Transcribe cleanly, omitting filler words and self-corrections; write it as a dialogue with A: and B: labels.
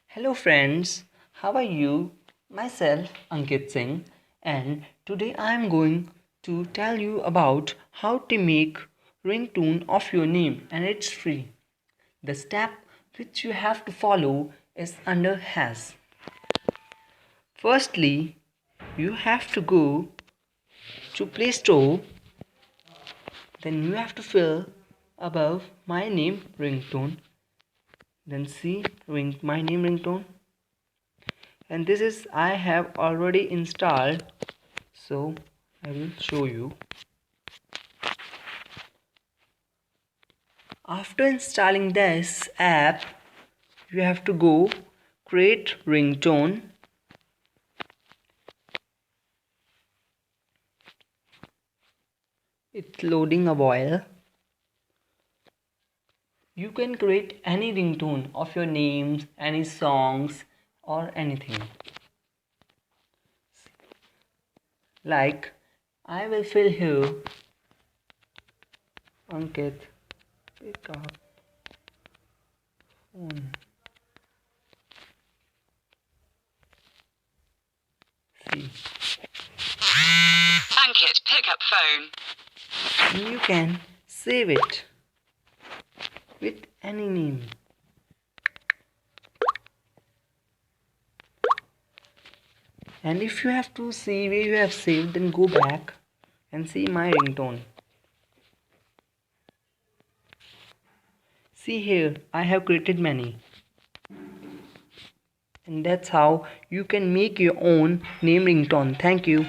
A: Hello friends, how are you? Myself Ankit Singh, and today I am going to tell you about how to make ringtone of your name, and it's free. The step which you have to follow is under has. Firstly, you have to go to Play Store, then you have to fill above my name ringtone, then see my name ringtone, and this is I have already installed, so I will show you. After installing this app, you have to go create ringtone. It's loading a while. You can create any ringtone of your names, any songs or anything. Like I will fill here Ankit pick up phone. See.
B: Ankit, pick up phone.
A: And you can save it with any name. And if you have to see where you have saved, then go back and see my ringtone. See here, I have created many. And that's how you can make your own name ringtone. Thank you.